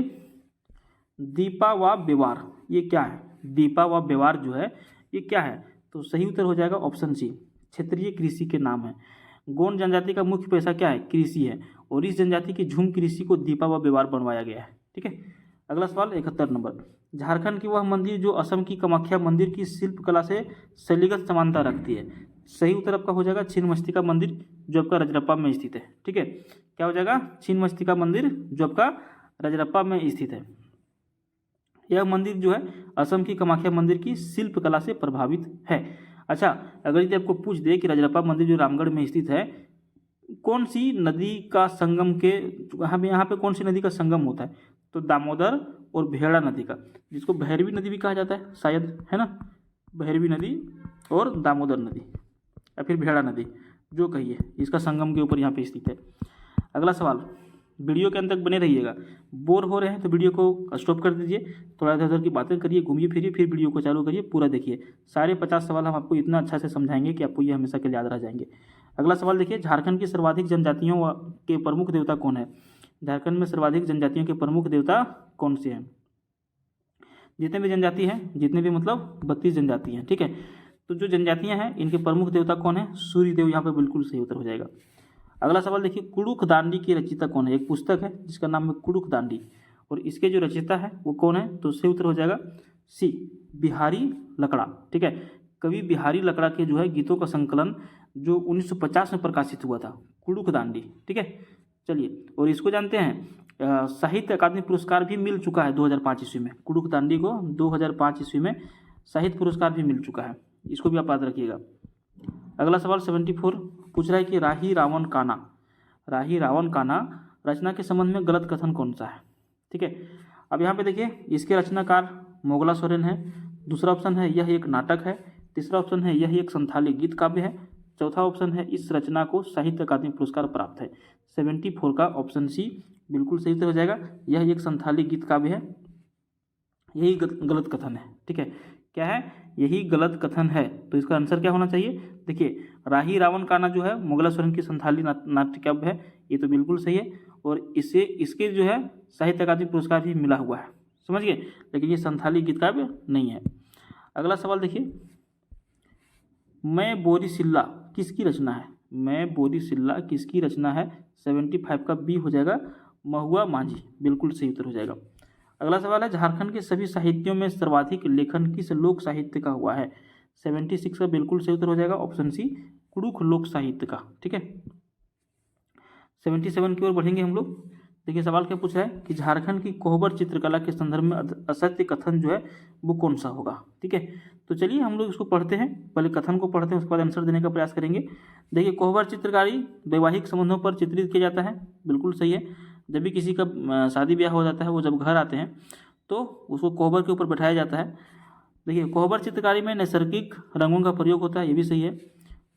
दीपा व व्यवहार ये क्या है। दीपा व व्यवहार जो है ये क्या है, तो सही उत्तर हो जाएगा ऑप्शन सी, क्षेत्रीय कृषि के नाम है। गोंड जनजाति का मुख्य पेशा क्या है, कृषि है। और इस जनजाति की झूम कृषि को दीपा व व्यवहार बनवाया गया है, ठीक है। अगला सवाल 71 नंबर, झारखंड की वह मंदिर जो असम की कामाख्या मंदिर की शिल्प कला से शैलीगत समानता रखती है। सही उत्तर आपका हो जाएगा छिन्नमस्तिका मंदिर जो आपका रजरप्पा में स्थित है, ठीक है। क्या हो जाएगा, छिन्नमस्तिका मंदिर जो आपका रजरप्पा में स्थित है। यह मंदिर जो है असम की कामाख्या मंदिर की शिल्प कला से प्रभावित है। अच्छा, अगर यदि आपको पूछ दे कि रजरप्पा मंदिर जो रामगढ़ में स्थित है कौन सी नदी का संगम के यहाँ पे कौन सी नदी का संगम होता है? तो दामोदर और भेड़ा नदी का, जिसको भैरवी नदी भी कहा जाता है शायद, है ना। भैरवी नदी और दामोदर नदी या फिर भेड़ा नदी, जो कहिए, इसका संगम के ऊपर यहाँ पे स्थित है। अगला सवाल, वीडियो के अंत तक बने रहिएगा। बोर हो रहे हैं तो वीडियो को स्टॉप कर दीजिए, थोड़ा इधर उधर की बातें करिए, घूमिए फिरिए, फिर वीडियो को चालू करिए, पूरा देखिए। सारे 50 सवाल हम आपको इतना अच्छा से समझाएंगे कि आपको ये हमेशा के लिए याद रह जाएंगे। अगला सवाल देखिए, झारखंड की सर्वाधिक जनजातियों के प्रमुख देवता कौन है? झारखंड में सर्वाधिक जनजातियों के प्रमुख देवता कौन से हैं? जितने भी जनजाति हैं, जितने भी मतलब 32 जनजाति हैं, ठीक है। तो जो जनजातियां हैं इनके प्रमुख देवता कौन है? सूर्यदेव, यहाँ पे बिल्कुल सही उत्तर हो जाएगा। अगला सवाल देखिए, कुड़ुख दांडी की रचयिता कौन है? एक पुस्तक है जिसका नाम है कुड़ुख दांडी, और इसके जो रचयिता है वो कौन है? तो सही उत्तर हो जाएगा सी, बिहारी लकड़ा, ठीक है। कवि बिहारी लकड़ा के जो है गीतों का संकलन जो 1950 में प्रकाशित हुआ था, कुड़ुख दांडी, ठीक है। चलिए, और इसको जानते हैं साहित्य अकादमी पुरस्कार भी मिल चुका है 2005 ईस्वी में। कुड़ुख दांडी को 2005 ईस्वी में साहित्य पुरस्कार भी मिल चुका है, इसको भी आप याद रखिएगा। अगला सवाल 74 पूछ रहा है कि राही रावण काना, राही रावण काना रचना के संबंध में गलत कथन कौन सा है? ठीक है, अब यहाँ पे देखिए, इसके रचनाकार मोगला सोरेन है, दूसरा ऑप्शन है यह एक नाटक है, तीसरा ऑप्शन है यह एक संथाली गीत काव्य है, चौथा ऑप्शन है इस रचना को साहित्य अकादमी पुरस्कार प्राप्त है। 74 का ऑप्शन सी बिल्कुल सही उत्तर हो जाएगा, यह एक संथाली गीत काव्य है। यही गलत कथन है, ठीक है। क्या है? यही गलत कथन है, तो इसका आंसर क्या होना चाहिए? देखिए, राही रावण काना जो है मोगला सोरेन की संथाली नाट्य काव्य है, ये तो बिल्कुल सही है, और इसके जो है साहित्य अकादमी पुरस्कार भी मिला हुआ है, समझ गए, लेकिन ये संथाली गीत काव्य नहीं है। अगला सवाल देखिए, मैं बोरीसिल्ला किसकी रचना है? मैं बोरीसिल्ला किसकी रचना है? 75 का बी हो जाएगा, महुआ माझी, बिल्कुल सही उत्तर हो जाएगा। अगला सवाल है, झारखंड के सभी साहित्यों में सर्वाधिक लेखन किस लोक साहित्य का हुआ है? 76 का बिल्कुल सही उत्तर हो जाएगा, ऑप्शन सी, कुड़ुख लोक साहित्य का, ठीक है। 77 की ओर बढ़ेंगे हम लोग। देखिए, सवाल क्या पूछ रहा है कि झारखंड की कोहबर चित्रकला के संदर्भ में असत्य कथन जो है वो कौन सा होगा? ठीक है, तो चलिए हम लोग इसको पढ़ते हैं, पहले कथन को पढ़ते हैं, उसके बाद आंसर देने का प्रयास करेंगे। देखिए, कोहबर चित्रकारी वैवाहिक संबंधों पर चित्रित किया जाता है, बिल्कुल सही है। जब भी किसी का शादी ब्याह हो जाता है, वो जब घर आते हैं तो उसको कोहबर के ऊपर बैठाया जाता है। देखिए, कोहबर चित्रकारी में नैसर्गिक रंगों का प्रयोग होता है, ये भी सही है।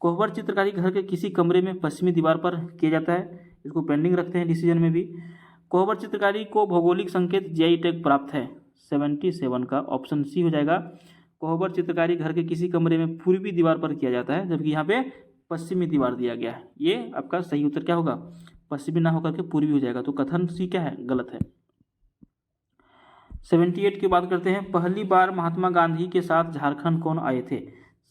कोहबर चित्रकारी घर के किसी कमरे में पश्चिमी दीवार पर किया जाता है, इसको पेंडिंग रखते हैं डिसीजन में भी। कोहबर चित्रकारी को भौगोलिक संकेत जीआई टैग प्राप्त है, 77 का ऑप्शन सी हो जाएगा। कोहबर चित्रकारी घर के किसी कमरे में पूर्वी दीवार पर किया जाता है, जबकि यहाँ पे पश्चिमी दीवार दिया गया है। ये आपका सही उत्तर क्या होगा? पश्चिमी ना होकर के पूर्वी हो जाएगा, तो कथन सी क्या है? गलत है। 78 की बात करते हैं, पहली बार महात्मा गांधी के साथ झारखंड कौन आए थे?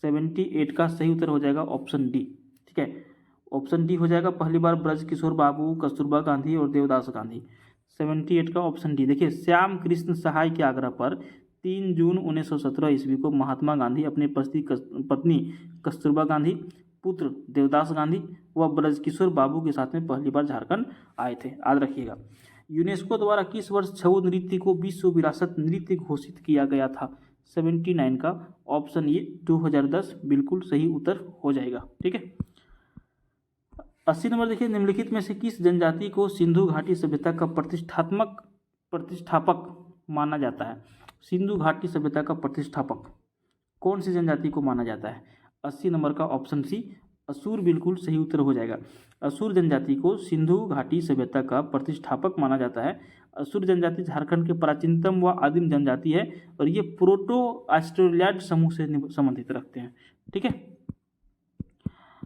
78 का सही उत्तर हो जाएगा ऑप्शन डी, ठीक है, ऑप्शन डी हो जाएगा। पहली बार ब्रज किशोर बाबू, कस्तूरबा गांधी और देवदास गांधी, 78 का ऑप्शन डी। देखिए, श्याम कृष्ण सहाय के आग्रह पर 3 जून 1917 ईस्वी को महात्मा गांधी अपनी पत्नी कस्तूरबा गांधी, पुत्र देवदास गांधी व ब्रजकिशोर बाबू के साथ में पहली बार झारखंड आए थे, याद रखिएगा। यूनेस्को द्वारा किस वर्ष छऊ नृत्य को विश्व विरासत नृत्य घोषित किया गया था? 79 का ऑप्शन ये 2010 बिल्कुल सही उत्तर हो जाएगा, ठीक है। 80 नंबर देखिए, निम्नलिखित में से किस जनजाति को सिंधु घाटी सभ्यता का प्रतिष्ठापक माना जाता है? सिंधु घाटी सभ्यता का प्रतिष्ठापक कौन सी जनजाति को माना जाता है? 80 नंबर का ऑप्शन सी, असुर, बिल्कुल सही उत्तर हो जाएगा। असुर जनजाति को सिंधु घाटी सभ्यता का प्रतिष्ठापक माना जाता है। असुर जनजाति झारखंड के प्राचीनतम व आदिम जनजाति है, और ये प्रोटो ऑस्ट्रेलियाड समूह से संबंधित रखते हैं, ठीक है।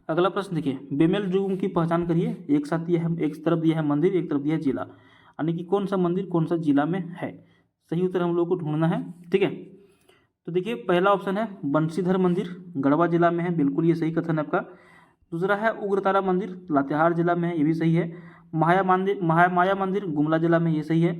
अगला प्रश्न देखिए, बेमेल जुगुम की पहचान करिए। एक साथ यह है, एक तरफ दिया है मंदिर, एक तरफ दिया है जिला, यानी कि कौन सा मंदिर कौन सा जिला में है? सही उत्तर हम लोग को ढूंढना है, ठीक है। तो देखिए, पहला ऑप्शन है बंशीधर मंदिर, गढ़वा जिला में है, बिल्कुल ये सही कथन है आपका। दूसरा है उग्रतारा मंदिर, लातेहार जिला में है, ये भी सही है। महामाया मंदिर गुमला जिला में, ये सही है।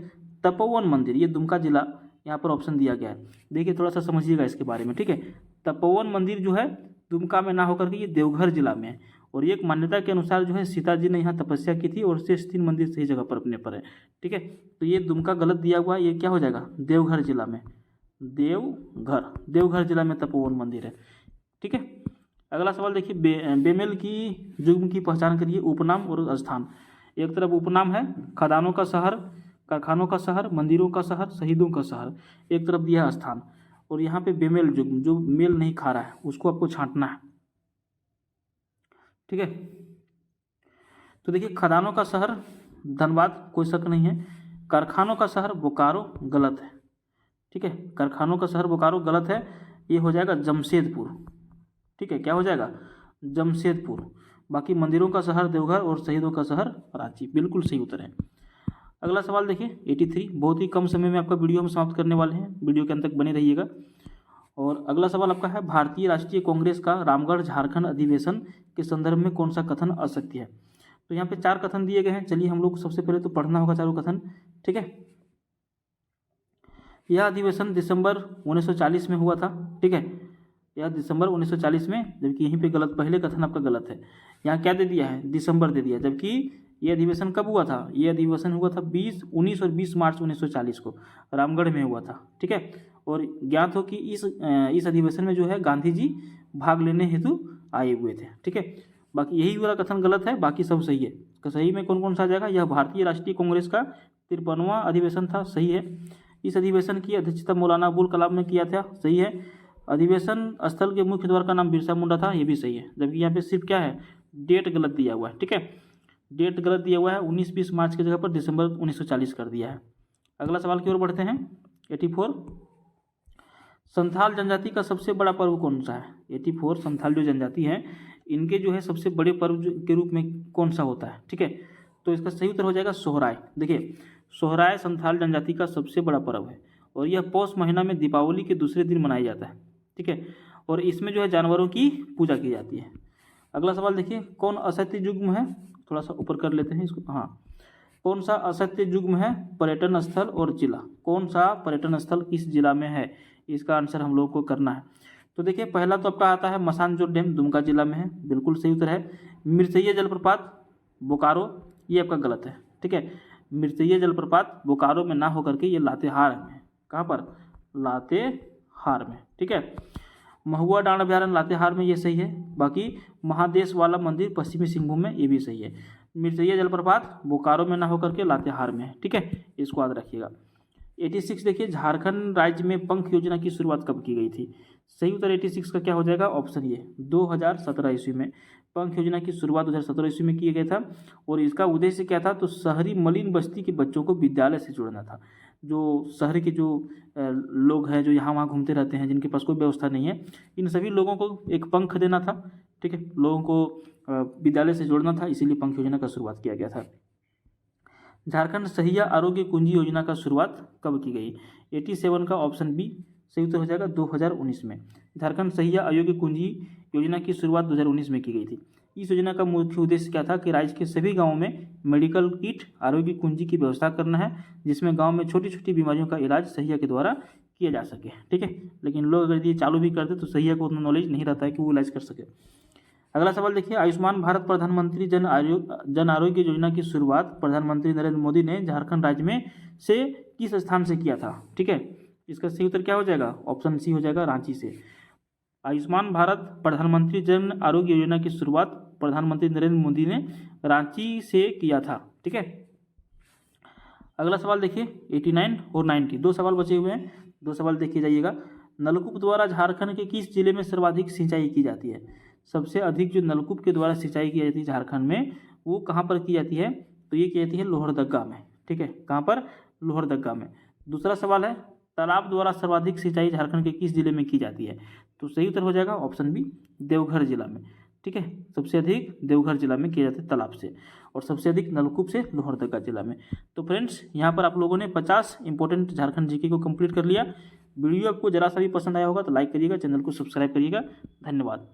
तपोवन मंदिर, ये दुमका जिला, यहाँ पर ऑप्शन दिया गया है। देखिए, थोड़ा सा समझिएगा इसके बारे में, ठीक है। तपोवन मंदिर जो है दुमका में ना होकर के ये देवघर जिला में है, और ये एक मान्यता के अनुसार जो है सीता जी ने यहाँ तपस्या की थी, और शेष 3 मंदिर सही जगह पर अपने पर है, ठीक है। तो ये दुमका गलत दिया हुआ है, ये क्या हो जाएगा? देवघर जिला में, देवघर जिला में तपोवन मंदिर है, ठीक है। अगला सवाल देखिए, बेमेल की जुग्म की पहचान करिए, उपनाम और स्थान। एक तरफ उपनाम है खदानों का शहर, कारखानों का शहर, मंदिरों का शहर, शहीदों का शहर, एक तरफ दिया है स्थान। और यहाँ पे बेमेल जुग्म, जो मेल नहीं खा रहा है उसको आपको छांटना है, ठीक है। तो देखिए, खदानों का शहर धनबाद, कोई शक नहीं है। कारखानों का शहर बोकारो, गलत है, ठीक है। कारखानों का शहर बोकारो गलत है, ये हो जाएगा जमशेदपुर, ठीक है। क्या हो जाएगा? जमशेदपुर। बाकी मंदिरों का शहर देवघर और शहीदों का शहर रांची, बिल्कुल सही उत्तर है। अगला सवाल देखिए 83, बहुत ही कम समय में आपका वीडियो हम समाप्त करने वाले हैं, वीडियो के अंत तक बने रहिएगा। और अगला सवाल आपका है, भारतीय राष्ट्रीय कांग्रेस का रामगढ़ झारखंड अधिवेशन के संदर्भ में कौन सा कथन असत्य है? तो यहाँ पे 4 कथन दिए गए हैं, चलिए हम लोग सबसे पहले तो पढ़ना होगा चारों कथन, ठीक है। यह अधिवेशन दिसंबर 1940 में हुआ था, ठीक है। यह दिसंबर 1940 में, जबकि यहीं पे गलत, पहले कथन आपका गलत है। यहाँ क्या दे दिया है? दिसंबर दे दिया, जबकि ये अधिवेशन कब हुआ था? ये अधिवेशन हुआ था 19 और 20 मार्च 1940 को रामगढ़ में हुआ था, ठीक है। और ज्ञात हो कि इस अधिवेशन में जो है गांधी जी भाग लेने हेतु आए हुए थे, ठीक है। बाकी यही वाला कथन गलत है, बाकी सब सही है। तो सही में कौन कौन सा आ जाएगा? यह भारतीय राष्ट्रीय कांग्रेस का 53वां अधिवेशन था, सही है। इस अधिवेशन की अध्यक्षता मौलाना अबुल कलाम ने किया था, सही है। अधिवेशन स्थल के मुख्य द्वार का नाम बिरसा मुंडा था, ये भी सही है। जबकि यहाँ पे सिर्फ क्या है? डेट गलत दिया हुआ है, ठीक है। डेट गलत दिया हुआ है, 19-20 मार्च की जगह पर दिसंबर 1940 कर दिया है। अगला सवाल की ओर बढ़ते हैं 84, संथाल जनजाति का सबसे बड़ा पर्व कौन सा है? 84, संथाल जो जनजाति है इनके जो है सबसे बड़े पर्व के रूप में कौन सा होता है, ठीक है। तो इसका सही उत्तर हो जाएगा सोहराय। देखिए, सोहराय संथाल जनजाति का सबसे बड़ा पर्व है और यह पौष महीना में दीपावली के दूसरे दिन मनाया जाता है, ठीक है। और इसमें जो है जानवरों की पूजा की जाती है। अगला सवाल देखिए, कौन असत्य युग्म है? थोड़ा सा ऊपर कर लेते हैं इसको, हाँ। कौन सा असत्य युग्म है? पर्यटन स्थल और जिला। कौन सा पर्यटन स्थल किस जिला में है? इसका आंसर हम लोगों को करना है। तो देखिए, पहला तो आपका आता है मसानजोर डैम, दुमका जिला में है, बिल्कुल सही उत्तर है। मिर्चैया जलप्रपात बोकारो, ये आपका गलत है, ठीक है। मिर्चैया जलप्रपात बोकारो में ना होकर के ये लातेहार में, कहाँ पर? लातेहार में, ठीक है। महुआ डांड अभ्यारण्य लातेहार में, ये सही है। बाकी महादेश वाला मंदिर पश्चिमी सिंहभूम में, ये भी सही है। मिर्चैया जलप्रपात बोकारो में ना होकर के लातेहार में है, ठीक है, इसको याद रखिएगा। 86 देखिए, झारखंड राज्य में पंख योजना की शुरुआत कब की गई थी? सही उत्तर 86 का क्या हो जाएगा? ऑप्शन ये 2017 ईस्वी में पंख योजना की शुरुआत 2017 ईस्वी में किया गया था। और इसका उद्देश्य क्या था? तो शहरी मलिन बस्ती के बच्चों को विद्यालय से जोड़ना था। जो शहर के जो लोग हैं, जो यहाँ वहाँ घूमते रहते हैं, जिनके पास कोई व्यवस्था नहीं है, इन सभी लोगों को एक पंख देना था, ठीक है, लोगों को विद्यालय से जोड़ना था, इसीलिए पंख योजना का शुरुआत किया गया था। झारखंड सहिया आरोग्य कुंजी योजना का शुरुआत कब की गई? 87 का ऑप्शन बी सही उत्तर हो जाएगा 2019 में। झारखंड सहिया आरोग्य कुंजी योजना की शुरुआत 2019 में की गई थी। इस योजना का मुख्य उद्देश्य क्या था? कि राज्य के सभी गांवों में मेडिकल किट आरोग्य कुंजी की व्यवस्था करना है, जिसमें गांव में छोटी छोटी बीमारियों का इलाज सहिया के द्वारा किया जा सके, ठीक है। लेकिन लोग अगर ये चालू भी करते तो सहिया को उतना नॉलेज नहीं रहता है कि वो इलाज कर सके। अगला सवाल देखिए, आयुष्मान भारत प्रधानमंत्री जन आरोग्य योजना की शुरुआत प्रधानमंत्री नरेंद्र मोदी ने झारखंड राज्य में से किस स्थान से किया था? ठीक है, इसका सही उत्तर क्या हो जाएगा? ऑप्शन सी हो जाएगा, रांची से। आयुष्मान भारत प्रधानमंत्री जन आरोग्य योजना की शुरुआत प्रधानमंत्री नरेंद्र मोदी ने रांची से किया था, ठीक है। अगला सवाल देखिए 89 और 90, दो सवाल बचे हुए हैं, दो सवाल देखिए जाइएगा। नलकूप द्वारा झारखंड के किस जिले में सर्वाधिक सिंचाई की जाती है? सबसे अधिक जो नलकूप के द्वारा सिंचाई की जाती है झारखंड में, वो कहाँ पर की जाती है? तो ये की जाती है लोहरदगा में, ठीक है। कहाँ पर? लोहरदगा में। दूसरा सवाल है, तालाब द्वारा सर्वाधिक सिंचाई झारखंड के किस जिले में की जाती है? तो सही उत्तर हो जाएगा ऑप्शन बी, देवघर जिला में, ठीक है। सबसे अधिक देवघर जिला में किया जाता है तालाब से, और सबसे अधिक नलकूप से लोहरदगा जिला में। तो फ्रेंड्स, यहाँ पर आप लोगों ने 50 इंपॉर्टेंट झारखंड जीके को कंप्लीट कर लिया। वीडियो आपको जरा सा भी पसंद आया होगा तो लाइक करिएगा, चैनल को सब्सक्राइब करिएगा। धन्यवाद।